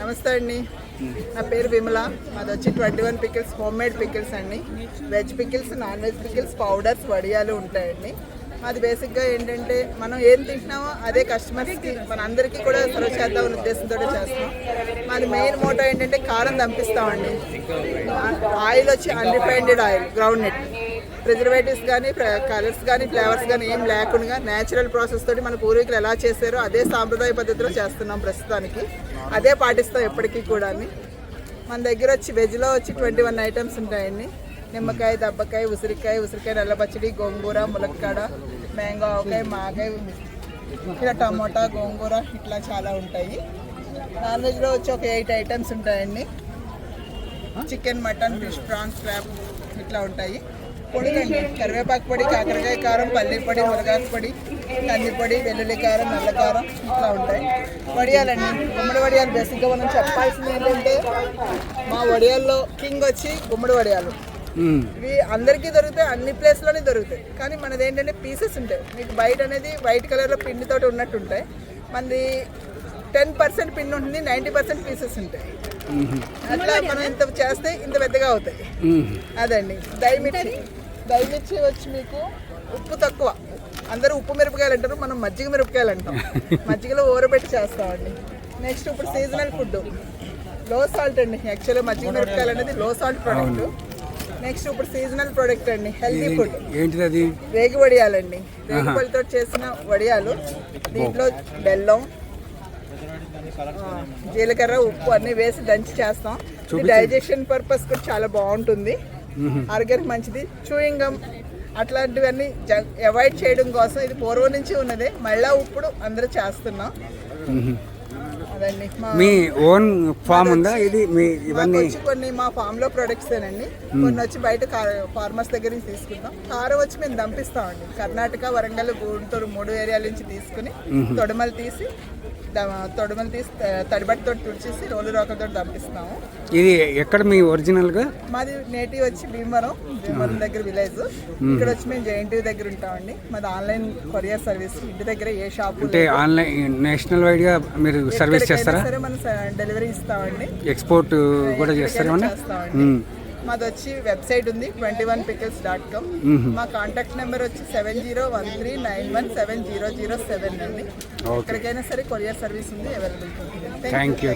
నమస్తే అండి, నా పేరు విమల. మాది వచ్చి 21 పికిల్స్, హోమ్ మేడ్ పికిల్స్ అండి. Veg pickles, non veg pickles, powders, వడియాలు ఉంటాయండి. మాది బేసిక్గా ఏంటంటే మనం ఏం తింటున్నామో అదే కస్టమర్స్కి మన అందరికీ కూడా సర్వ్ చేద్దామనే ఉద్దేశంతో చేస్తున్నాం. మాది మెయిన్ మోటో ఏంటంటే కారం దంపిస్తామండి. ఆయిల్ వచ్చి unrefined oil, ground nut, preservatives కానీ కలర్స్ కానీ ఫ్లేవర్స్ కానీ ఏం లేకుండా న్యాచురల్ ప్రాసెస్ తోటి మన పూర్వీకులు ఎలా చేశారో అదే సాంప్రదాయ పద్ధతిలో చేస్తున్నాం. ప్రస్తుతానికి అదే పాటిస్తాం ఎప్పటికీ కూడా. మన దగ్గర వచ్చి వెజ్లో వచ్చి 21 ఐటమ్స్ ఉంటాయండి. నిమ్మకాయ, దబ్బకాయ, ఉసిరికాయ నల్ల పచ్చడి, గోంగూర, ములక్కాడ, మ్యాంగో, ఆవకాయ, మాకాయ, ఇలా టమోటా, గోంగూర, ఇట్లా చాలా ఉంటాయి. నాన్ వెజ్లో వచ్చి ఒక 8 ఐటమ్స్ ఉంటాయండి. Chicken, mutton, fish, prawns, crab ఇట్లా ఉంటాయి. పొడిలండి, కరివేపాకు పొడి, కాకరకాయ కారం, పల్లి పొడి, మునగాకు పొడి, కందిపొడి, వెల్లుల్లి కారం, నల్ల కారం ఇట్లా ఉంటాయి. వడియాలండి, గుమ్మడి వడియాలు. బేసిక్గా మనం చెప్పాల్సింది ఏంటంటే మా వడియాల్లో కింగ్ వచ్చి గుమ్మడి వడియాలు. ఇవి అందరికీ దొరుకుతాయి, అన్ని ప్లేస్లోనే దొరుకుతాయి. కానీ మనది ఏంటంటే పీసెస్ ఉంటాయి. మీకు బయట అనేది వైట్ కలర్లో పిండితోటి ఉన్నట్టు ఉంటాయి. మనది 10% పిండి ఉంటుంది, 90% పీసెస్ ఉంటాయి. అట్లా మనం ఇంత చేస్తే ఇంత పెద్దగా అవుతాయి. అదండి. దయమిర్చి వచ్చి మీకు ఉప్పు తక్కువ. అందరూ ఉప్పు మిరపకాయలు అంటారు, మనం మజ్జిగ మిరపకాయలు అంటాం. మజ్జిగలో ఊరబెట్టి చేస్తామండి. నెక్స్ట్ ఇప్పుడు సీజనల్ ఫుడ్ లో సాల్ట్ అండి. యాక్చువల్గా మజ్జిగ మిరపకాయలు అనేది లో సాల్ట్ ప్రోడక్ట్. నెక్స్ట్ ఇప్పుడు సీజనల్ ప్రోడక్ట్ అండి, హెల్తీ ఫుడ్. ఏంటిది అది? రేగి వడియాలండి. రేగి పళ్ళతో చేసిన వడియాలు. దీంట్లో బెల్లం, జీలకర్ర, ఉప్పు అన్ని వేసి దంచి చేస్తాం. డైజెషన్ పర్పస్ కూడా చాలా బాగుంటుంది, ఆరోగ్యానికి మంచిది. చూయింగ్ గమ్ అట్లాంటివన్నీ అవాయిడ్ చేయడం కోసం ఇది పూర్వం నుంచి ఉన్నదే, మళ్ళా ఇప్పుడు అందరూ చేస్తున్నాం. అదండి. మీ ఓన్ ఫామ్ ఉందా ఇది? మీ ఇవన్నీ కొన్ని మా ఫామ్ లో ప్రొడక్ట్స్ ఏనండి. కొన్ని వచ్చి బయట ఫార్మర్స్ దగ్గర నుంచి తీసుకుంటాం. కారం వచ్చి మేము దంపిస్తామండి. కర్ణాటక, వరంగల్, గుంటూరు 3 ఏరియాల నుంచి తీసుకుని తొడమలు తీసి తడిబట్టితో తుడిచేసి రోలు రోకలతో దంపిస్తాము. ఇది ఎక్కడ మీ ఒరిజినల్ గా? మాది నేటివ్ వచ్చి భీమవరం దగ్గర విలేజ్. ఇక్కడ వచ్చి మేము జేఎన్టీయూ దగ్గర ఉంటామండి. మాది ఆన్లైన్ కొరియర్ సర్వీస్. ఇంటి దగ్గర ఏ షాప్ అంటే ఆన్లైన్ నేషనల్ వైడ్ గా మీరు సర్వీస్ చేస్తారా? సరే, మనం డెలివరీ ఇస్తామండి. ఎక్స్పోర్ట్ కూడా చేస్తారా? మాది వచ్చి వెబ్సైట్ ఉంది, 21pickles.com. మా కాంటాక్ట్ నెంబర్ వచ్చి 7013917007 అండి. ఎక్కడికైనా సరే కొరియర్ సర్వీస్ ఉంది, అవైలబుల్. Thank you.